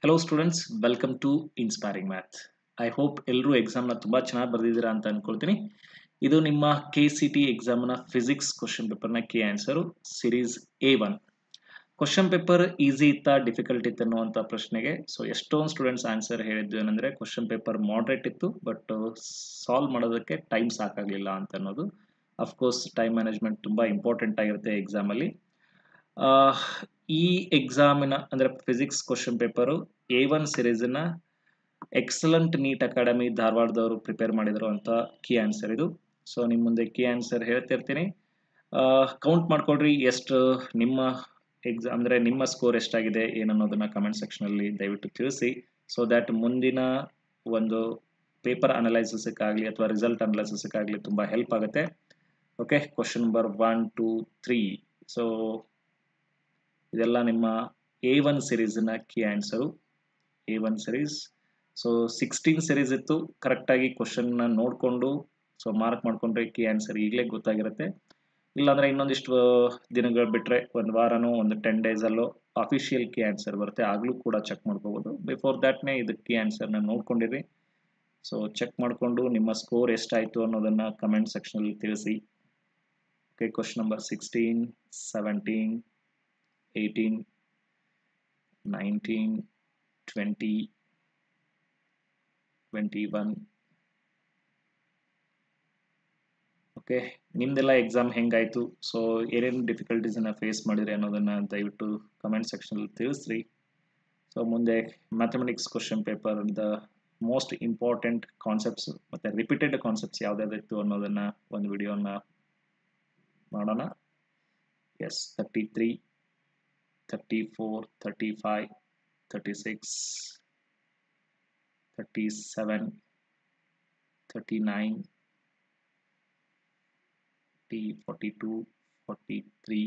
Hello students, welcome to Inspiring Math. I hope ಎಲ್ಲರೂ ಎಕ್ಸಾಮ್ನ ತುಂಬ ಚೆನ್ನಾಗಿ ಬರೆದಿದ್ದೀರಾ ಅಂತ ಅನ್ಕೊಳ್ತೀನಿ. ಇದು ನಿಮ್ಮ KCT ಎಕ್ಸಾಮ್ನ ಫಿಸಿಕ್ಸ್ ಕ್ವಶನ್ ಪೇಪರ್ನ key answer series A1. Question paper easy ಇತ್ತಾ ಡಿಫಿಕಲ್ಟ್ ಇತ್ತು ಅನ್ನುವಂಥ ಪ್ರಶ್ನೆಗೆ ಎಷ್ಟೊಂದು ಸ್ಟೂಡೆಂಟ್ಸ್ ಆನ್ಸರ್ ಹೇಳಿದ್ದು ಏನಂದರೆ ಕ್ವಶನ್ ಪೇಪರ್ ಮಾಡ್ರೇಟ್ ಇತ್ತು ಬಟ್ ಸಾಲ್ವ್ ಮಾಡೋದಕ್ಕೆ ಟೈಮ್ ಸಾಕಾಗಲಿಲ್ಲ ಅಂತ ಅನ್ನೋದು. ಅಫ್ಕೋರ್ಸ್ ಟೈಮ್ ಮ್ಯಾನೇಜ್ಮೆಂಟ್ ತುಂಬ ಇಂಪಾರ್ಟೆಂಟ್ ಆಗಿರುತ್ತೆ ಎಕ್ಸಾಮಲ್ಲಿ. ಈ ಎಕ್ಸಾಮಿನ ಅಂದರೆ ಫಿಸಿಕ್ಸ್ ಕ್ವಶನ್ ಪೇಪರು A1 ಸಿರೀಸ್ನ ಎಕ್ಸಲೆಂಟ್ ನೀಟ್ ಅಕಾಡೆಮಿ ಧಾರವಾಡದವರು ಪ್ರಿಪೇರ್ ಮಾಡಿದ್ರು ಅಂತ ಕೀ ಆನ್ಸರ್ ಇದು. ಸೊ ನಿಮ್ಮ ಮುಂದೆ ಕೀ ಆನ್ಸರ್ ಹೇಳ್ತಿರ್ತೀನಿ. ಕೌಂಟ್ ಮಾಡ್ಕೊಳ್ರಿ ಎಷ್ಟು ನಿಮ್ಮ ಎಕ್ಸಾಮ್ ಅಂದರೆ ನಿಮ್ಮ ಸ್ಕೋರ್ ಎಷ್ಟಾಗಿದೆ ಏನನ್ನೋದನ್ನ ಕಮೆಂಟ್ ಸೆಕ್ಷನಲ್ಲಿ ದಯವಿಟ್ಟು ತಿಳಿಸಿ. ಸೊ ದ್ಯಾಟ್ ಮುಂದಿನ ಒಂದು ಪೇಪರ್ ಅನಲೈಸಿಸ್ಗಾಗಲಿ ಅಥವಾ ರಿಸಲ್ಟ್ ಅನಲೈಸಿಸ್ಗಾಗಲಿ ತುಂಬ ಹೆಲ್ಪ್ ಆಗುತ್ತೆ. Okay, question number 1, 2, 3. ಸೊ ಇದೆಲ್ಲ ನಿಮ್ಮ A1 ಸಿರೀಸ್ನ key answer. A1 series. So 16 series ಇತ್ತು. ಕರೆಕ್ಟಾಗಿ ಕ್ವಶನ್ನ ನೋಡಿಕೊಂಡು ಮಾರ್ಕ್ ಮಾಡ್ಕೊಂಡ್ರೆ ಕೀ ಆನ್ಸರ್ ಈಗಲೇ ಗೊತ್ತಾಗಿರುತ್ತೆ. ಇಲ್ಲಾಂದರೆ ಇನ್ನೊಂದಿಷ್ಟು ದಿನಗಳು ಬಿಟ್ಟರೆ ಒಂದು ವಾರನೋ ಒಂದು 10 ಡೇಸಲ್ಲೋ ಅಫಿಷಿಯಲ್ ಕೀ ಆನ್ಸರ್ ಬರುತ್ತೆ, ಆಗಲೂ ಕೂಡ ಚೆಕ್ ಮಾಡ್ಕೋಬೋದು. ಬಿಫೋರ್ ದ್ಯಾಟ್ನೇ ಇದಕ್ಕೆ ಕೀ ಆನ್ಸರ್ನ ನೋಡ್ಕೊಂಡಿರಿ. ಸೊ ಚೆಕ್ ಮಾಡಿಕೊಂಡು ನಿಮ್ಮ ಸ್ಕೋರ್ ಎಷ್ಟಾಯಿತು ಅನ್ನೋದನ್ನು ಕಮೆಂಟ್ ಸೆಕ್ಷನಲ್ಲಿ ತಿಳಿಸಿ. Okay, question number 16, 17, 18, 19, 20, 21. ಓಕೆ, ನಿಮ್ದೆಲ್ಲ ಎಕ್ಸಾಮ್ ಹೆಂಗಾಯಿತು, ಸೊ ಏನೇನು ಡಿಫಿಕಲ್ಟೀಸನ್ನು ಫೇಸ್ ಮಾಡಿದ್ರಿ ಅನ್ನೋದನ್ನು ದಯವಿಟ್ಟು ಕಮೆಂಟ್ ಸೆಕ್ಷನಲ್ಲಿ ತಿಳಿಸ್ರಿ. ಸೊ ಮುಂದೆ ಮ್ಯಾಥಮೆಟಿಕ್ಸ್ ಕ್ವಶನ್ ಪೇಪರ್ದ ಮೋಸ್ಟ್ ಇಂಪಾರ್ಟೆಂಟ್ ಕಾನ್ಸೆಪ್ಟ್ಸ್ ಮತ್ತು ರಿಪೀಟೆಡ್ ಕಾನ್ಸೆಪ್ಟ್ಸ್ ಯಾವುದಾದಿತ್ತು ಅನ್ನೋದನ್ನು ಒಂದು ವಿಡಿಯೋನ ಮಾಡೋಣ. ಎಸ್, 33, 34, 35, 36, 37, 39, 42, 43.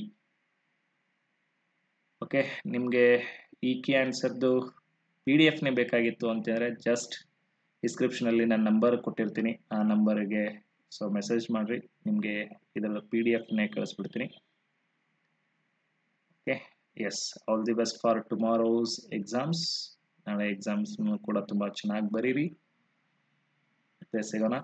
ಓಕೆ, ನಿಮಗೆ ಈ ಕೀ ಆನ್ಸರ್ದು PDF ಬೇಕಾಗಿತ್ತು ಅಂತಂದರೆ ಜಸ್ಟ್ ಡಿಸ್ಕ್ರಿಪ್ಷನಲ್ಲಿ ನಾನು ನಂಬರ್ ಕೊಟ್ಟಿರ್ತೀನಿ, ಆ ನಂಬರಿಗೆ ಮೆಸೇಜ್ ಮಾಡಿರಿ, ನಿಮಗೆ ಇದರ PDF ಕಳಿಸ್ಬಿಡ್ತೀನಿ. Okay, yes, all the best for tomorrow's exams. ನಾಳೆ ಎಕ್ಸಾಮ್ಸ್ನು ಕೂಡ ತುಂಬ ಚೆನ್ನಾಗಿ ಬರೀರಿ. ಮತ್ತೆ ಸಿಗೋಣ.